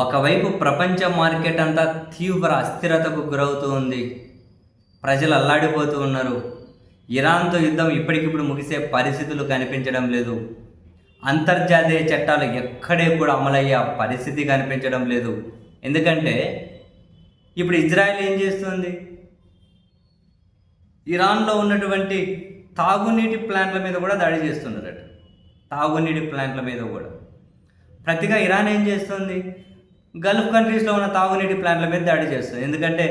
ఒకవైపు ప్రపంచ మార్కెట్ అంతా తీవ్ర అస్థిరతకు గురవుతూ ఉంది. ప్రజలు అల్లాడిపోతూ ఉన్నారు. ఇరాన్తో యుద్ధం ఇప్పటికిప్పుడు ముగిసే పరిస్థితులు కనిపించడం లేదు. అంతర్జాతీయ చట్టాలు ఎక్కడే కూడా అమలయ్యే పరిస్థితి కనిపించడం లేదు. ఎందుకంటే ఇప్పుడు ఇజ్రాయెల్ ఏం చేస్తుంది? ఇరాన్లో ఉన్నటువంటి తాగునీటి ప్లాంట్ల మీద కూడా దాడి చేస్తున్నారట. తాగునీటి ప్లాంట్ల మీద కూడా. ప్రతిగా ఇరాన్ ఏం చేస్తుంది? గల్ఫ్ కంట్రీస్లో ఉన్న తాగునీటి ప్లాంట్ల మీద దాడి చేస్తుంది. ఎందుకంటే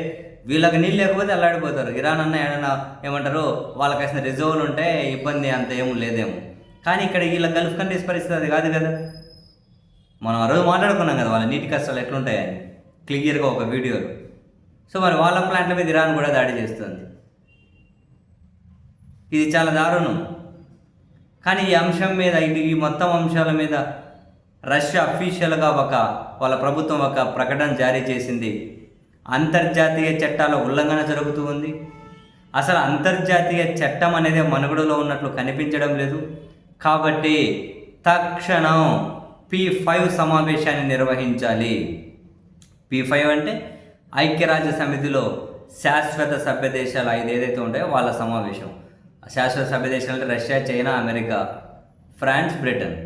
వీళ్ళకి నీళ్ళు లేకపోతే అల్లాడిపోతారు. ఇరాన్ అన్న ఏమైనా ఏమంటారు, వాళ్ళకి అసలు రిజర్వులు ఉంటే ఇబ్బంది అంత ఏమో లేదేమో. కానీ ఇక్కడ వీళ్ళ గల్ఫ్ కంట్రీస్ పరిస్థితి అది కాదు కదా. మనం ఆ రోజు మాట్లాడుకున్నాం కదా వాళ్ళ నీటి కష్టాలు ఎట్లుంటాయని క్లియర్గా ఒక వీడియోలో. సో మరి వాళ్ళ ప్లాంట్ల మీద ఇరాన్ కూడా దాడి చేస్తుంది. ఇది చాలా దారుణం. కానీ ఈ అంశం మీద, ఈ మొత్తం అంశాల మీద రష్యా అఫీషియల్గా వాళ్ళ ప్రభుత్వం ఒక ప్రకటన జారీ చేసింది. అంతర్జాతీయ చట్టాల ఉల్లంఘన జరుగుతూ ఉంది. అసలు అంతర్జాతీయ చట్టం అనేది మనుగడలో ఉన్నట్లు కనిపించడం లేదు. కాబట్టి తక్షణం P5 సమావేశాన్ని నిర్వహించాలి. P5 అంటే ఐక్యరాజ్య సమితిలో శాశ్వత సభ్య దేశాలు 5 ఏదైతే ఉంటాయో వాళ్ళ సమావేశం. శాశ్వత సభ్య దేశాలు అంటే Russia, China, America, France, Britain.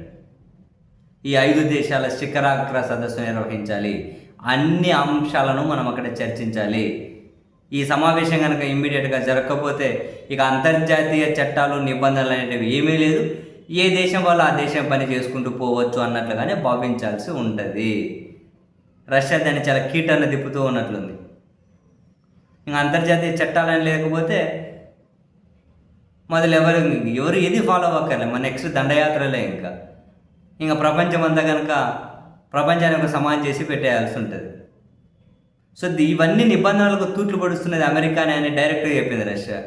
ఈ 5 దేశాల శిఖరాగ్ర సదస్సు నిర్వహించాలి. అన్ని అంశాలను మనం అక్కడ చర్చించాలి. ఈ సమావేశం కనుక ఇమ్మీడియట్గా జరగకపోతే ఇక అంతర్జాతీయ చట్టాలు, నిబంధనలు అనేటివి ఏమీ లేదు. ఏ దేశం వాళ్ళు ఆ దేశం పని చేసుకుంటూ పోవచ్చు అన్నట్లుగానే భావించాల్సి ఉంటుంది. రష్యా దాన్ని చాలా కీటర్లు తిప్పుతూ ఉన్నట్లుంది. ఇంకా అంతర్జాతీయ చట్టాలని లేకపోతే మొదలు ఎవరు ఏది ఫాలో అవ్వక్కర్లే. మన నెక్స్ట్ దండయాత్రలే. ఇంకా ప్రపంచం అంతా కనుక ప్రపంచాన్ని ఒక సమానం చేసి పెట్టేయాల్సి ఉంటుంది. సో ఇవన్నీ నిబంధనలకు తూట్లు పడుస్తున్నది అమెరికానే అని డైరెక్ట్గా చెప్పింది రష్యా.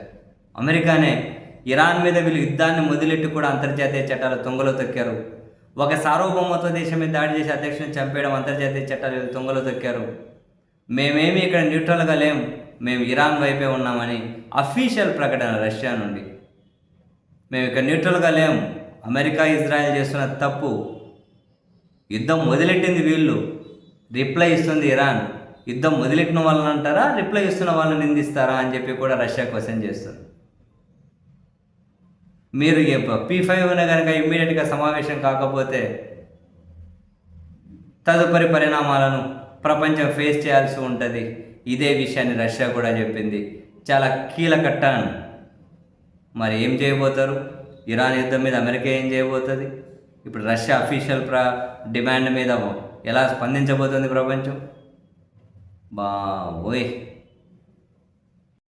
అమెరికానే ఇరాన్ మీద వీళ్ళు యుద్ధాన్ని మొదలెట్టి కూడా అంతర్జాతీయ చట్టాలు తొంగలో తొక్కారు. ఒక సార్వభౌమత్వ దేశం మీద దాడి చేసి అధ్యక్షుని చంపేయడం అంతర్జాతీయ చట్టాలు తొంగలో తొక్కారు. మేమేమి ఇక్కడ న్యూట్రల్గా లేం, మేము ఇరాన్ వైపే ఉన్నామని అఫీషియల్ ప్రకటన రష్యా నుండి. మేము ఇక్కడ న్యూట్రల్గా లేం, అమెరికా, ఇజ్రాయెల్ చేస్తున్న తప్పు. యుద్ధం మొదలెట్టింది వీళ్ళు, రిప్లై ఇస్తుంది ఇరాన్. యుద్ధం మొదలెట్టిన వాళ్ళని అంటారా, రిప్లై ఇస్తున్న వాళ్ళని నిందిస్తారా అని చెప్పి కూడా రష్యా క్వశ్చన్ చేస్తుంది. మీరు P5 కనుక ఇమ్మీడియట్గా సమావేశం కాకపోతే తదుపరి పరిణామాలను ప్రపంచం ఫేస్ చేయాల్సి ఉంటుంది. ఇదే విషయాన్ని రష్యా కూడా చెప్పింది. చాలా కీలక టర్న్. మరి ఏం చేయబోతారు? ఇరాన్ యుద్ధం మీద అమెరికా ఏం చేయబోతుంది? ఇప్పుడు రష్యా అఫీషియల్ డిమాండ్ మీద ఎలా స్పందించబోతుంది ప్రపంచం? బాబోయ్.